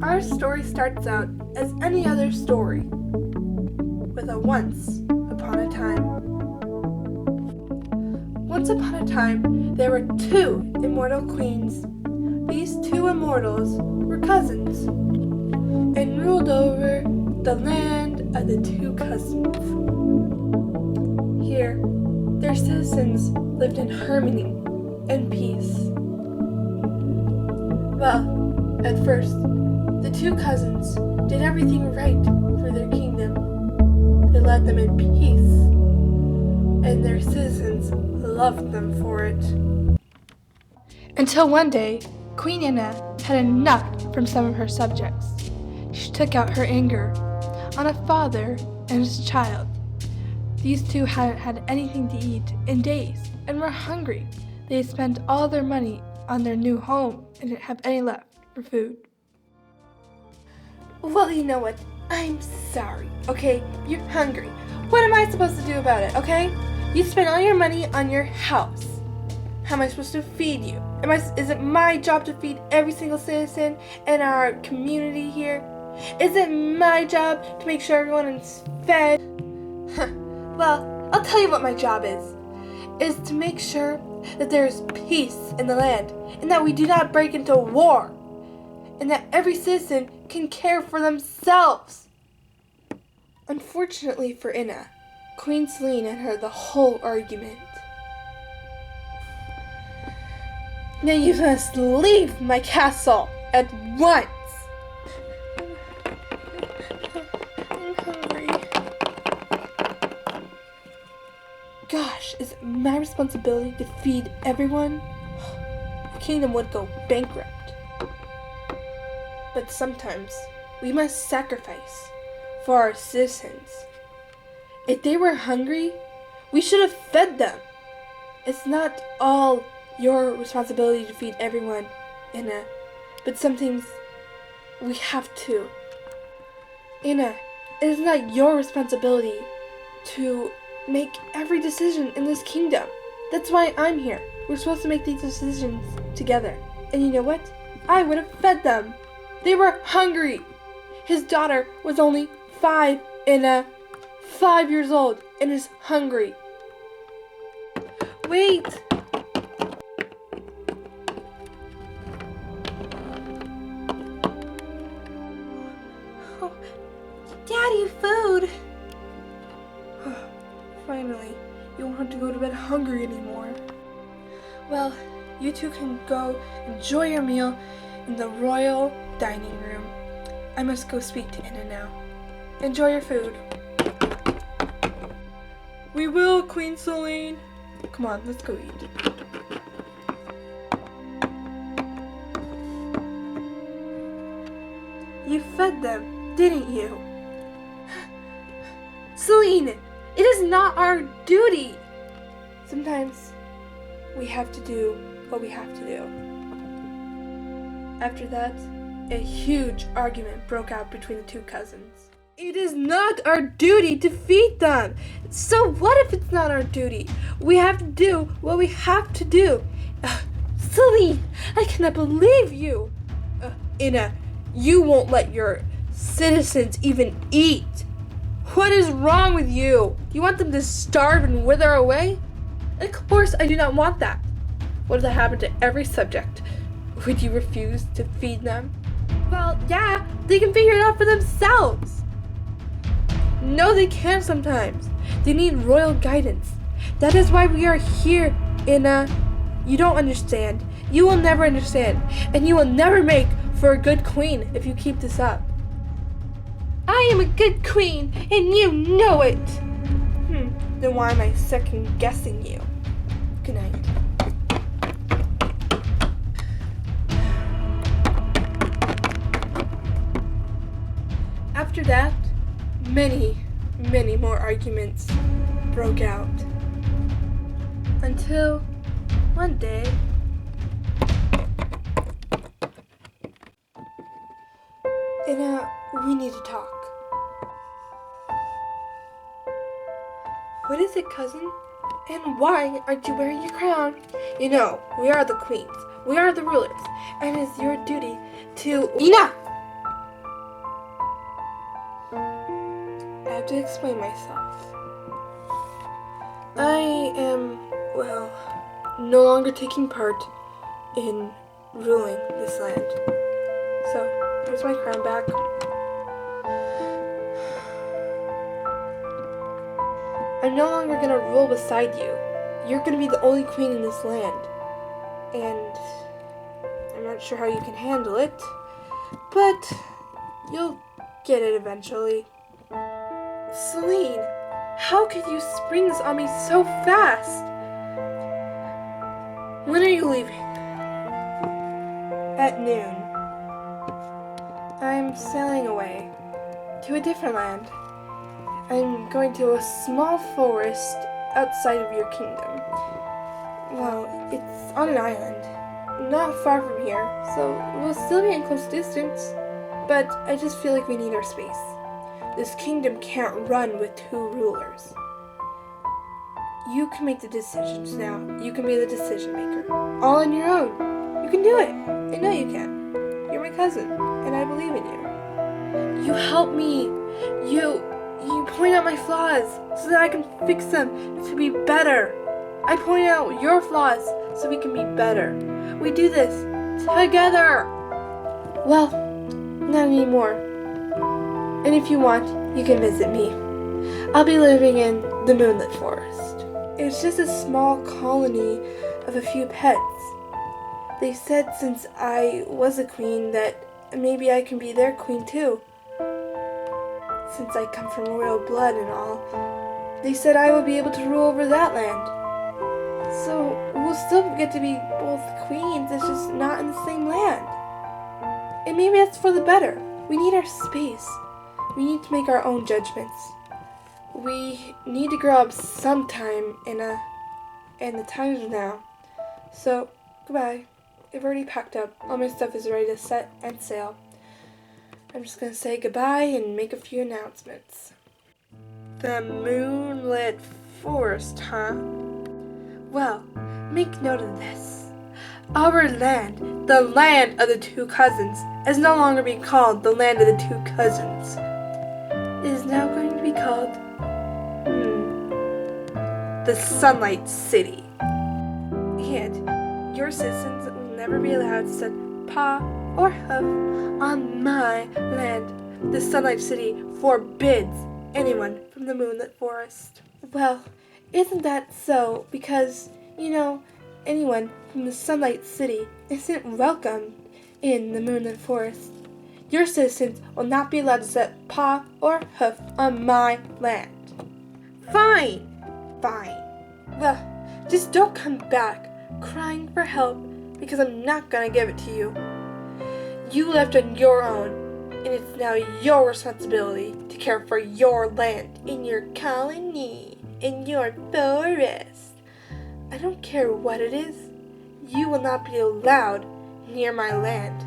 Our story starts out as any other story, with a once upon a time. Once upon a time, there were two immortal queens. These two immortals were cousins and ruled over the land of the two cousins. Here, their citizens lived in harmony and peace. Well, at first, the two cousins did everything right for their kingdom. They led them in peace, and their citizens loved them for it. Until one day, Queen Ina had enough from some of her subjects. She took out her anger on a father and his child. These two hadn't had anything to eat in days and were hungry. They had spent all their money on their new home and didn't have any left for food. Well, you know what? I'm sorry, okay? You're hungry. What am I supposed to do about it, okay? You spent all your money on your house. How am I supposed to feed you? Is it my job to feed every single citizen in our community here? Is it my job to make sure everyone is fed? Well, I'll tell you what my job is to make sure that there is peace in the land and that we do not break into war and that every citizen can care for themselves. Unfortunately for Ina, Queen Selene had heard the whole argument. Now you must leave my castle at once. I'm hungry. Gosh, is it my responsibility to feed everyone? The kingdom would go bankrupt. But sometimes we must sacrifice for our citizens. If they were hungry, we should have fed them. It's not all your responsibility to feed everyone, Ina, but sometimes we have to. Ina, it is not your responsibility to make every decision in this kingdom. That's why I'm here. We're supposed to make these decisions together. And you know what? I would have fed them. They were hungry. His daughter was only 5, Ina. 5 years old and is hungry. Wait! Oh, Daddy, food! Finally, you won't have to go to bed hungry anymore. Well, you two can go enjoy your meal in the royal dining room. I must go speak to Ina now. Enjoy your food. We will, Queen Selene. Come on, let's go eat. You fed them, didn't you? Selene, it is not our duty. Sometimes we have to do what we have to do. After that, a huge argument broke out between the two cousins. It is not our duty to feed them. So what if it's not our duty? We have to do what we have to do. Selene, I cannot believe you. Ina, you won't let your citizens even eat. What is wrong with you? Do you want them to starve and wither away? Of course I do not want that. What if that happened to every subject? Would you refuse to feed them? Well, yeah, they can figure it out for themselves. No, they can't sometimes. They need royal guidance. That is why we are here, Ina. You don't understand. You will never understand. And you will never make for a good queen if you keep this up. I am a good queen, and you know it. Then why am I second guessing you? Good night. After that, many more arguments broke out. Until one day, Ina, we need to talk. What is it, cousin? And why aren't you wearing your crown? You know, we are the queens. We are the rulers. And it's your duty to... Ina! have to explain myself. I am, well, no longer taking part in ruling this land. So, here's my crown back. I'm no longer gonna rule beside you. You're gonna be the only queen in this land. And I'm not sure how you can handle it, but you'll get it eventually. Selene, how could you spring this on me so fast? When are you leaving? At noon. I'm sailing away to a different land. I'm going to a small forest outside of your kingdom. Well, it's on an island, not far from here, so we'll still be in close distance, but I just feel like we need our space. This kingdom can't run with two rulers. You can make the decisions now. You can be the decision maker. All on your own. You can do it. I know you can. You're my cousin, and I believe in you. You help me. You point out my flaws so that I can fix them to be better. I point out your flaws so we can be better. We do this together. Well, not anymore. And if you want, you can visit me. I'll be living in the Moonlit Forest. It's just a small colony of a few pets. They said since I was a queen that maybe I can be their queen too. Since I come from royal blood and all, they said I would be able to rule over that land. So we'll still get to be both queens, it's just not in the same land. And maybe that's for the better. We need our space. We need to make our own judgments. We need to grow up sometime and the time is now. So, goodbye. I've already packed up. All my stuff is ready to set and sail. I'm just gonna say goodbye and make a few announcements. The Moonlit Forest, huh? Well, make note of this. Our land, the land of the two cousins, is no longer being called the land of the two cousins. It is now going to be called the Sunlight City. And your citizens will never be allowed to set paw or hoof on my land. The Sunlight City forbids anyone from the Moonlit Forest. Well, isn't that so? Because, anyone from the Sunlight City isn't welcome in the Moonlit Forest. Your citizens will not be allowed to set paw or hoof on my land. Fine. Well, just don't come back crying for help because I'm not gonna give it to you. You left on your own, and it's now your responsibility to care for your land in your colony, in your forest. I don't care what it is. You will not be allowed near my land.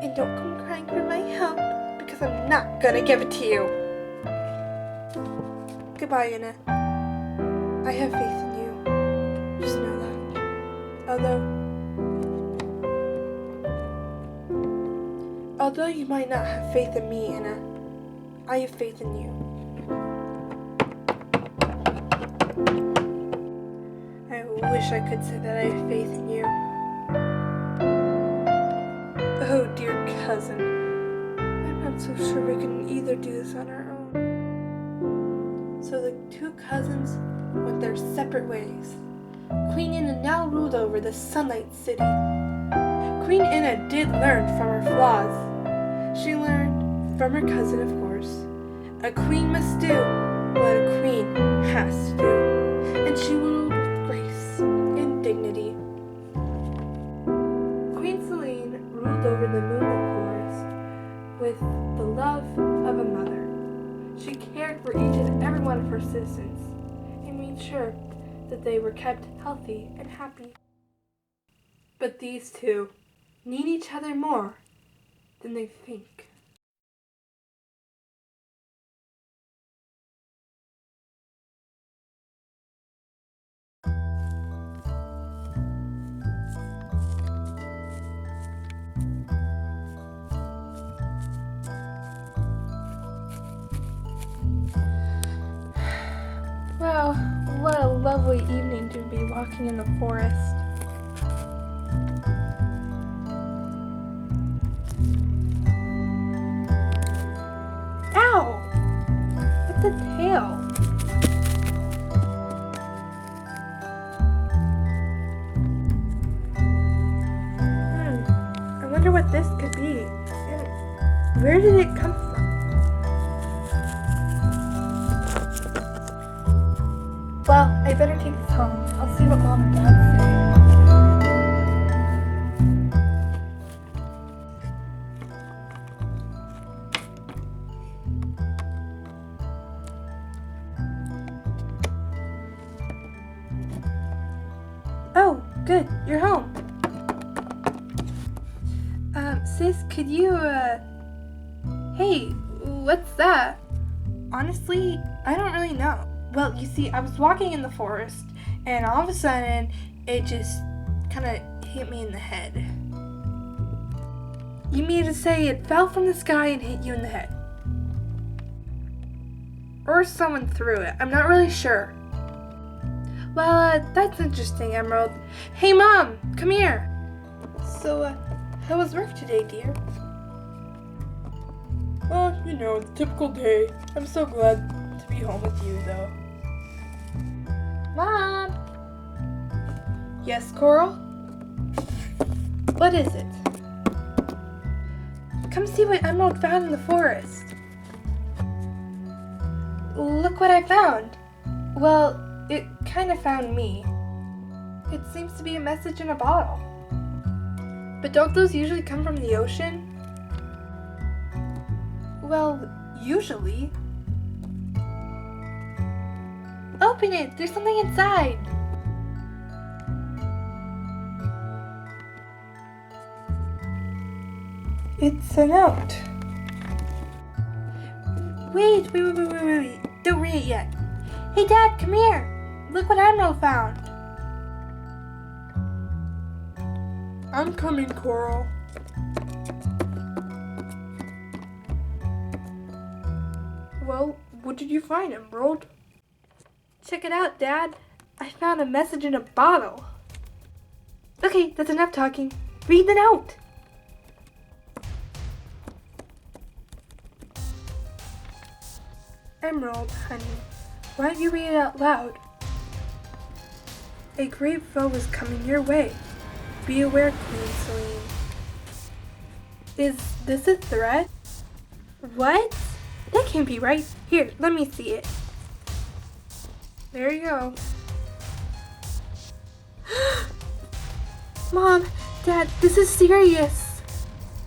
And don't come crying for my help because I'm not gonna give it to you. Goodbye, Ina. I have faith in you. Just know that. Although you might not have faith in me, Ina, I have faith in you. I wish I could say that I have faith in you. Oh, dear cousin. I'm not so sure we can either do this on our own. So the two cousins went their separate ways. Queen Ina now ruled over the Sunlight City. Queen Ina did learn from her flaws. She learned from her cousin, of course. A queen must do what a queen has to do. And she ruled with grace and dignity. Queen Selene ruled over the Moonlit Forest with the love of a mother. She cared for each and every one of her citizens and made sure that they were kept healthy and happy. But these two need each other more than they think. lovely evening to be walking in the forest. Ow! What's a tail? I wonder what this could be. And where did it come from? Well, I better take this home. I'll see what Mom and Dad say. Oh, good. You're home. Sis, could you, Hey, what's that? Honestly, I don't really know. Well, you see, I was walking in the forest, and all of a sudden, it just kind of hit me in the head. You mean to say it fell from the sky and hit you in the head? Or someone threw it. I'm not really sure. Well, that's interesting, Emerald. Hey, Mom, come here. So, how was work today, dear? Well, you know, the typical day. I'm so glad to be home with you, though. Mom! Yes, Coral? What is it? Come see what Emerald found in the forest. Look what I found. Well, it kind of found me. It seems to be a message in a bottle. But don't those usually come from the ocean? Well, usually. Open it! There's something inside! It's a note. Wait. Don't read it yet. Hey, Dad, come here. Look what Emerald found. I'm coming, Coral. Well, what did you find, Emerald? Check it out, Dad. I found a message in a bottle. Okay, that's enough talking. Read the note. Emerald, honey, why don't you read it out loud? A great foe is coming your way. Be aware, Queen Selene. Is this a threat? What? That can't be right. Here, let me see it. There you go. Mom, Dad, this is serious.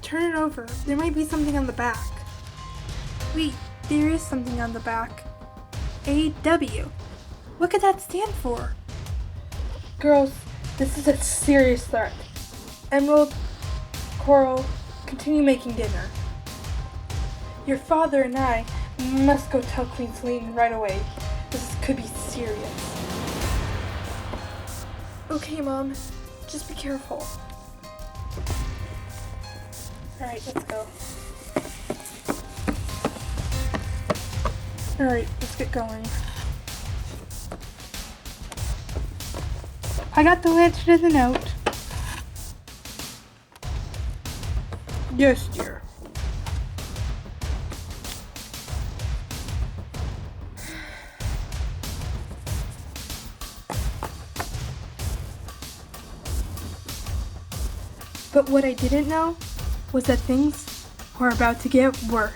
Turn it over. There might be something on the back. Wait, there is something on the back. AW. What could that stand for? Girls, this is a serious threat. Emerald, Coral, continue making dinner. Your father and I must go tell Queen Selene right away. This could be serious. Okay, Mom. Just be careful. Alright, let's go. Alright, let's get going. I got the answer to the note. Yes, dear. But what I didn't know was that things were about to get worse.